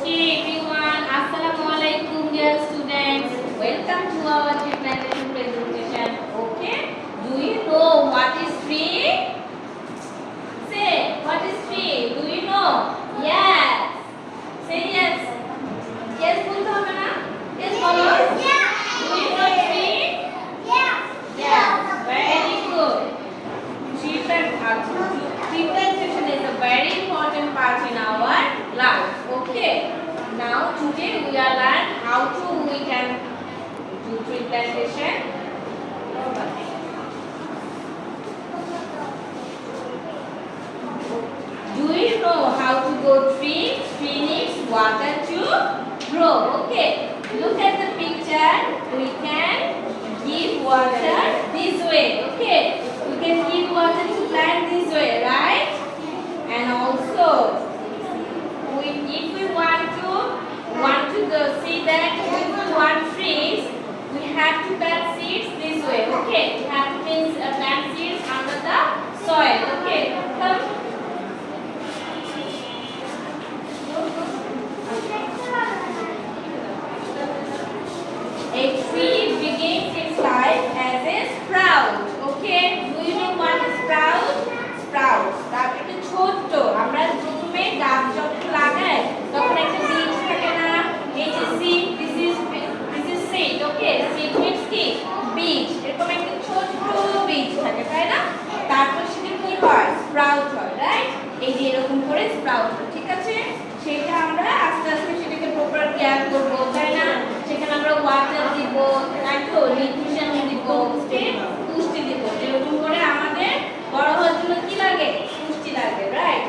Okay, everyone. Assalamualaikum, dear students. Welcome to our tree plantation presentation. Okay. Do you know what is tree? Say, what is tree? Do you know? Yes. Say yes. Yes, বলতে হবে না? Yes, বলো. Do you know tree? Yes. Very good. Tree plantation is a very important part in our life. Okay. Now today we are learn how to we can do tree plantation. Do you know how to grow tree? Tree needs water to grow. Okay. Look at the picture. We can give water this way. Okay. We can give water to plant this way, right? And also, if we want to see that if we want trees, we have to plant seeds this way. Okay. We have to plant seeds under the soil. Okay. Come. A tree begins its life as a sprout. Okay, do you know what is sprout? Sprout. That is ছোট আমরা প্রথমে গাছ যখন লাগাই তখন একটা বীজ থাকে না এই যে seed, this is seed. Okay, seed means কি বীজ এরকম একটা ছোট বীজ থাকে তাই না তারপর সেটা কি হয় স্প্রাউট হয় রাইট এই যে এরকম করে স্প্রাউট হয় ঠিক আছে সেটা আমরা আস্তে আস্তে সেটাকে প্রপার কেয়ার করব তাই না সেখানে আমরা ওয়াটার দিব তাই তো নিউট্রিশন দিব পুষ্টি দিব এরকম করে আমাদের বড় হওয়ার জন্য কি লাগে পুষ্টি লাগে রাইট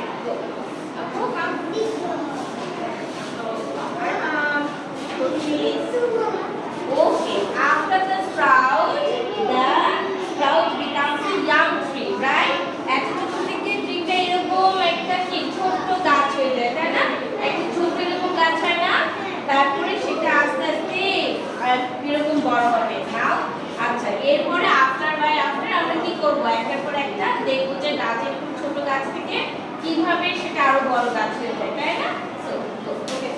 আপু কাম Okay, after the sprout becomes a young tree, right? একটা ছোট থেকে ট্রিটা এরকম একটা কি ছোট গাছ হয়ে যায় তাই না একটা ছোট এরকম গাছ হয় না তারপরে সেটা আস্তে আস্তে এরকম বড় হবে নাও আচ্ছা এরপরে আফটার আমরা কি করব একটার পর একটা দেখবো যে গাছের ছোট গাছ থেকে কিভাবে সেটা আরো বড় গাছ হয়ে যায় তাই না সো ওকে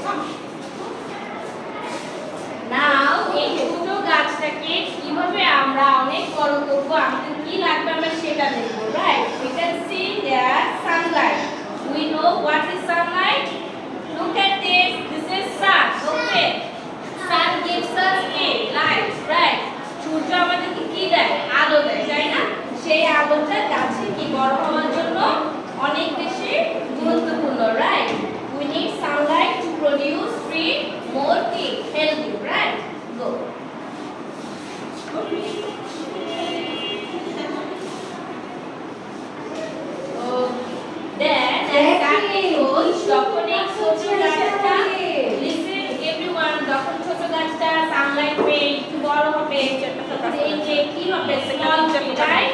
নাও এই ছোট গাছটাকে কিভাবে আমরা অনেক বড় করব আমাদের কি লাগবে আমরা সেটা দেখব right we can see there sunlight we know what is sunlight look at this is sun okay sun gives us light right সূর্য আমাদেরকে কি দেয় আলো দেয় তাই না সেই আলোটা গাছে কি বড় হওয়ার জন্য অনেক বেশি গুরুত্বপূর্ণ right we need sunlight to produce tree more healthy right go then যখন এই ছোট গাছটা listen everyone যখন ছোট গাছটা সানলাইট পেয়ে একটু বড় হবে এই যে কি হবে small tree right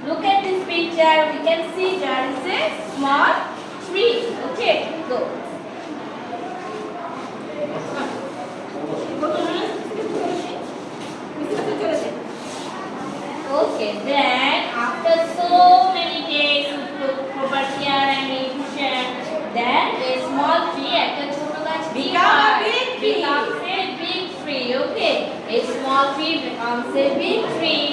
look at this picture we can see there is a small tree okay go okay then after so many days you put proper care and nutrition then a small tree একটা ছোট গাছ becomes a big tree okay a small tree becomes a big tree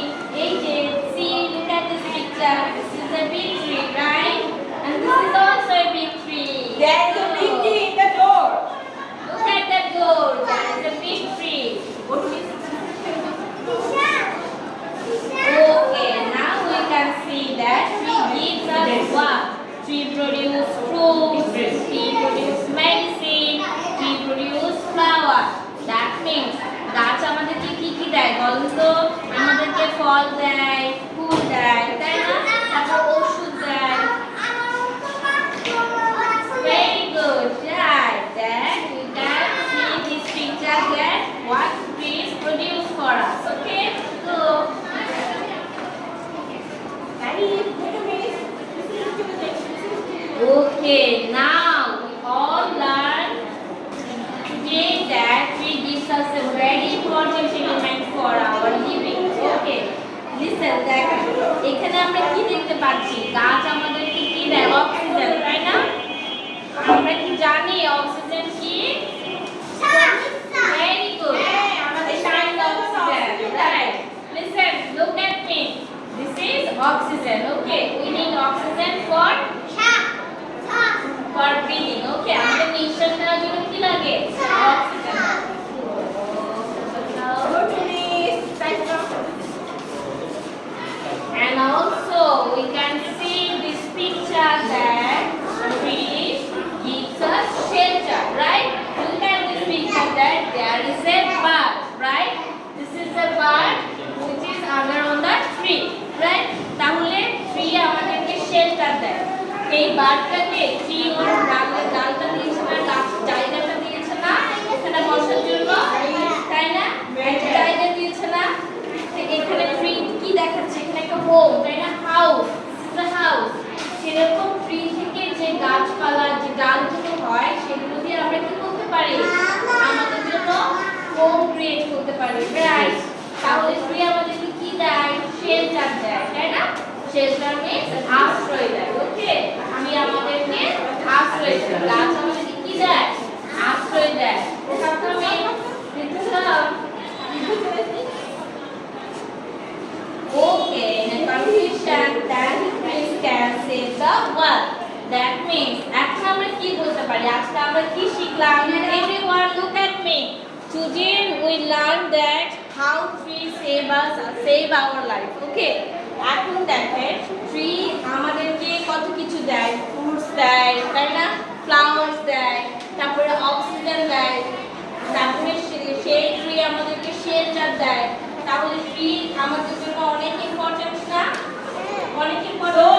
এই যে see look at this picture this is a big tree right and this is also a big tree There is a big tree in the door. look at that door there is a big tree okay now we can see that tree gives us what tree produce fruits tree produce medicine tree produce flower that means গাছ আমাদেরকে কি কি দেয় বলুন তো আমাদেরকে ফল দেয় কি অক্সিজেন কি very good this kind of oxygen right listen look at me this is oxygen okay we need oxygen for breathing okay আমাদের নিঃশ্বাস নেওয়ার জন্য কি লাগে oxygen Go to this. Right now. and also we can see this picture that tree gives us shelter right look at this picture that there is a bird right this is a bird which is under on the tree right তাহলে tree আমাদেরকে shelter দেয় এই বার্ডটাকে tree ওর ডালটা দিয়েছে না জায়গাটা দিয়েছে না এখানে বসার জন্য তাই না একটা জায়গা দিয়েছে না এখানে ট্রি কি দেখাচ্ছে এখানে একটা হোম তাই না house this is a house সেরকম ট্রি থেকে যে গাছপালা যে ডালগুলো হয় সেগুলো দিয়ে আমরা কি করতে পারি আমাদের জন্য হোম ক্রিয়েট করতে পারি রাইট তাহলে ট্রি আমাদেরকে কি দেয় শেল্টার দেয় তাই না শেল্টার মিন্স আশ্রয় দেয় ওকে ট্রি আমাদেরকে আশ্রয় দেয় গাছ আমাদেরকে কি দেয় আশ্রয় দেয় প্রথমে Okay, in a conclusion, that trees can save the world. That means, এখন আমরা কি বলতে পারি আজকে আমরা কি শিখলাম everyone look at me today we learned that how trees save our life okay এখন দেখেন ট্রি আমাদেরকে কত কিছু দেয় ফ্রুটস দেয় তাই না ফ্লাওয়ার্স দেয় তারপরে অক্সিজেন দেয় তারপরে সেই ট্রি আমাদেরকে শেল্টার দেয় তাহলে ট্রি আমাদের জন্য অনেক ইম্পর্টেন্ট না অনেক ইম্পর্টেন্ট